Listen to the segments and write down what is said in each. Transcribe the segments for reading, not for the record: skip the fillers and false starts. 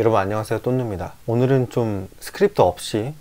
여러분 안녕하세요, 또누입니다. 오늘은 좀 스크립트 없이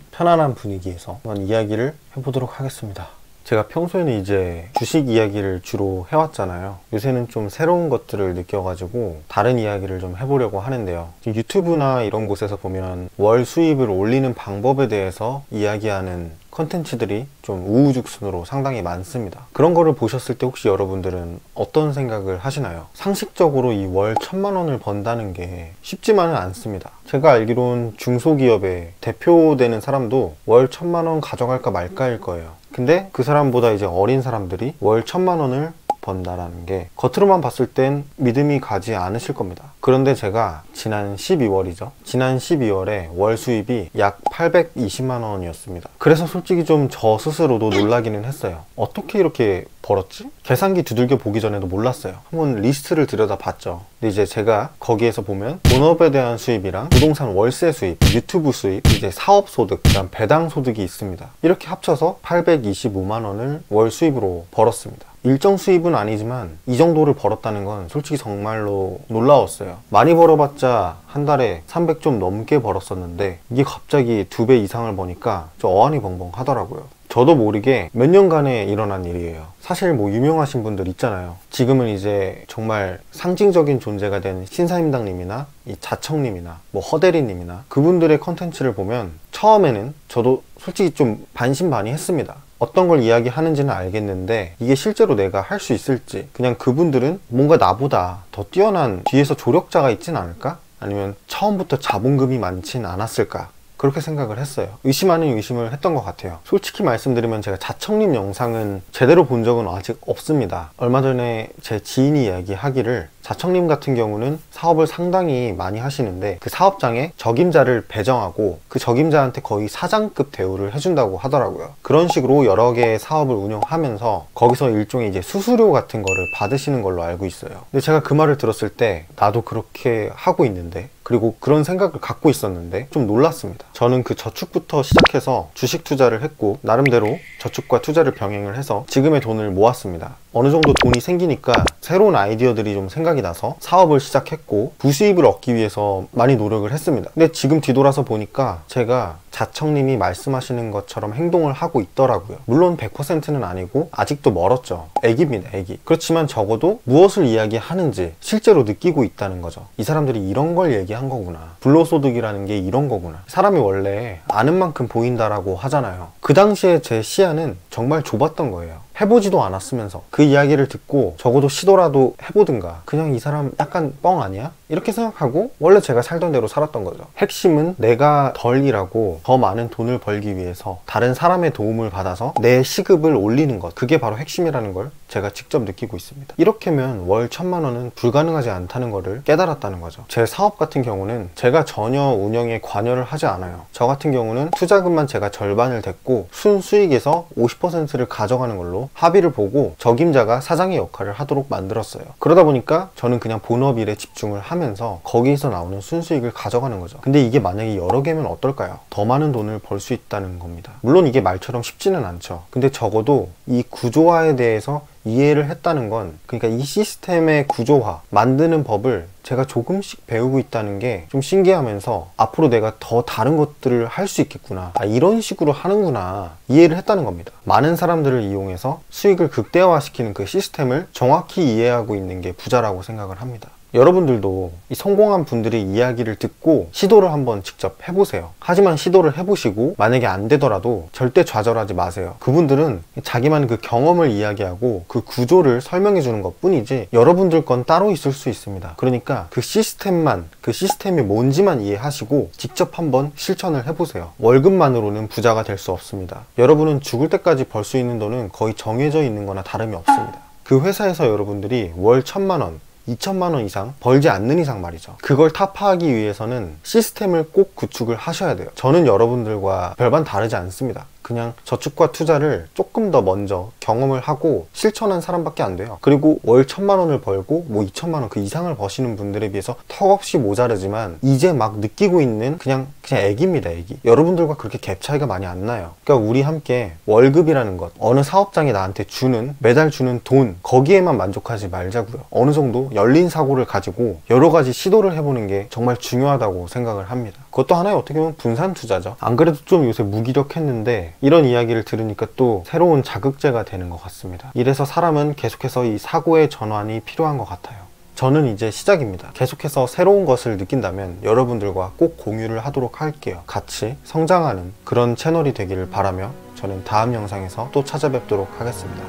편안한 분위기에서 한번 이야기를 해보도록 하겠습니다. 제가 평소에는 이제 주식 이야기를 주로 해왔잖아요. 요새는 좀 새로운 것들을 느껴가지고 다른 이야기를 좀 해보려고 하는데요. 유튜브나 이런 곳에서 보면 월 수입을 올리는 방법에 대해서 이야기하는 컨텐츠들이 좀 우후죽순으로 상당히 많습니다. 그런 거를 보셨을 때 혹시 여러분들은 어떤 생각을 하시나요? 상식적으로 이 월 1000만 원을 번다는 게 쉽지만은 않습니다. 제가 알기론 중소기업의 대표되는 사람도 월 1000만 원 가져갈까 말까일 거예요. 근데 그 사람보다 이제 어린 사람들이 월 1000만 원을 번다라는 게 겉으로만 봤을 땐 믿음이 가지 않으실 겁니다. 그런데 제가 지난 12월이죠. 지난 12월에 월 수입이 약 820만 원이었습니다. 그래서 솔직히 좀 저 스스로도 놀라기는 했어요. 어떻게 이렇게 벌었지? 계산기 두들겨 보기 전에도 몰랐어요. 한번 리스트를 들여다 봤죠. 근데 이제 제가 거기에서 보면 본업에 대한 수입이랑 부동산 월세 수입, 유튜브 수입, 이제 사업 소득, 그다음 배당 소득이 있습니다. 이렇게 합쳐서 825만 원을 월 수입으로 벌었습니다. 일정 수입은 아니지만 이 정도를 벌었다는 건 솔직히 정말로 놀라웠어요. 많이 벌어봤자 한 달에 300 좀 넘게 벌었었는데 이게 갑자기 2배 이상을 버니까 좀 어안이 벙벙 하더라고요. 저도 모르게 몇 년간에 일어난 일이에요. 사실 뭐 유명하신 분들 있잖아요. 지금은 이제 정말 상징적인 존재가 된 신사임당님이나 이 자청님이나 뭐 허대리님이나 그분들의 컨텐츠를 보면 처음에는 저도 솔직히 좀 반신반의했습니다. 어떤 걸 이야기하는지는 알겠는데 이게 실제로 내가 할 수 있을지, 그냥 그분들은 뭔가 나보다 더 뛰어난 뒤에서 조력자가 있진 않을까? 아니면 처음부터 자본금이 많진 않았을까? 그렇게 생각을 했어요. 의심 아닌 의심을 했던 것 같아요. 솔직히 말씀드리면 제가 자청님 영상은 제대로 본 적은 아직 없습니다. 얼마 전에 제 지인이 이야기하기를 자청님 같은 경우는 사업을 상당히 많이 하시는데 그 사업장에 적임자를 배정하고 그 적임자한테 거의 사장급 대우를 해준다고 하더라고요. 그런 식으로 여러 개의 사업을 운영하면서 거기서 일종의 이제 수수료 같은 거를 받으시는 걸로 알고 있어요. 근데 제가 그 말을 들었을 때 나도 그렇게 하고 있는데, 그리고 그런 생각을 갖고 있었는데 좀 놀랐습니다. 저는 그 저축부터 시작해서 주식 투자를 했고 나름대로 저축과 투자를 병행을 해서 지금의 돈을 모았습니다. 어느 정도 돈이 생기니까 새로운 아이디어들이 좀 생각이 나서 사업을 시작했고 부수입을 얻기 위해서 많이 노력을 했습니다. 근데 지금 뒤돌아서 보니까 제가 자청님이 말씀하시는 것처럼 행동을 하고 있더라고요. 물론 100%는 아니고 아직도 멀었죠. 애기입니다, 애기. 그렇지만 적어도 무엇을 이야기하는지 실제로 느끼고 있다는 거죠. 이 사람들이 이런 걸 얘기한 거구나. 불로소득이라는 게 이런 거구나. 사람이 원래 아는 만큼 보인다라고 하잖아요. 그 당시에 제 시야는 정말 좁았던 거예요. 해보지도 않았으면서 그 이야기를 듣고 적어도 시도라도 해보든가, 그냥 이 사람 약간 뻥 아니야? 이렇게 생각하고 원래 제가 살던 대로 살았던 거죠. 핵심은 내가 덜 일하고 더 많은 돈을 벌기 위해서 다른 사람의 도움을 받아서 내 시급을 올리는 것, 그게 바로 핵심이라는 걸 제가 직접 느끼고 있습니다. 이렇게면 월 1000만 원은 불가능하지 않다는 거를 깨달았다는 거죠. 제 사업 같은 경우는 제가 전혀 운영에 관여를 하지 않아요. 저 같은 경우는 투자금만 제가 절반을 댔고 순수익에서 50%를 가져가는 걸로 합의를 보고 적임자가 사장의 역할을 하도록 만들었어요. 그러다 보니까 저는 그냥 본업 일에 집중을 하면서 거기에서 나오는 순수익을 가져가는 거죠. 근데 이게 만약에 여러 개면 어떨까요? 더 많은 돈을 벌 수 있다는 겁니다. 물론 이게 말처럼 쉽지는 않죠. 근데 적어도 이 구조화에 대해서 이해를 했다는 건, 그러니까 이 시스템의 구조화, 만드는 법을 제가 조금씩 배우고 있다는 게 좀 신기하면서 앞으로 내가 더 다른 것들을 할 수 있겠구나, 이런 식으로 하는구나, 이해를 했다는 겁니다. 많은 사람들을 이용해서 수익을 극대화시키는 그 시스템을 정확히 이해하고 있는 게 부자라고 생각을 합니다. 여러분들도 이 성공한 분들의 이야기를 듣고 시도를 한번 직접 해보세요. 하지만 시도를 해보시고 만약에 안 되더라도 절대 좌절하지 마세요. 그분들은 자기만 그 경험을 이야기하고 그 구조를 설명해 주는 것 뿐이지 여러분들 건 따로 있을 수 있습니다. 그러니까 그 시스템만, 그 시스템이 뭔지만 이해하시고 직접 한번 실천을 해보세요. 월급만으로는 부자가 될 수 없습니다. 여러분은 죽을 때까지 벌 수 있는 돈은 거의 정해져 있는 거나 다름이 없습니다. 그 회사에서 여러분들이 월 1000만 원, 2천만 원 이상 벌지 않는 이상 말이죠. 그걸 타파하기 위해서는 시스템을 꼭 구축을 하셔야 돼요. 저는 여러분들과 별반 다르지 않습니다. 그냥 저축과 투자를 조금 더 먼저 경험을 하고 실천한 사람밖에 안 돼요. 그리고 월 1,000만 원을 벌고 뭐 2,000만 원 그 이상을 버시는 분들에 비해서 턱없이 모자르지만 이제 막 느끼고 있는 그냥 애기입니다. 애기. 여러분들과 그렇게 갭 차이가 많이 안 나요. 그러니까 우리 함께 월급이라는 것, 어느 사업장이 나한테 주는 매달 주는 돈, 거기에만 만족하지 말자고요. 어느 정도 열린 사고를 가지고 여러 가지 시도를 해보는 게 정말 중요하다고 생각을 합니다. 그것도 하나의 어떻게 보면 분산 투자죠. 안 그래도 좀 요새 무기력했는데 이런 이야기를 들으니까 또 새로운 자극제가 되는 것 같습니다. 이래서 사람은 계속해서 이 사고의 전환이 필요한 것 같아요. 저는 이제 시작입니다. 계속해서 새로운 것을 느낀다면 여러분들과 꼭 공유를 하도록 할게요. 같이 성장하는 그런 채널이 되기를 바라며 저는 다음 영상에서 또 찾아뵙도록 하겠습니다.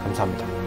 감사합니다.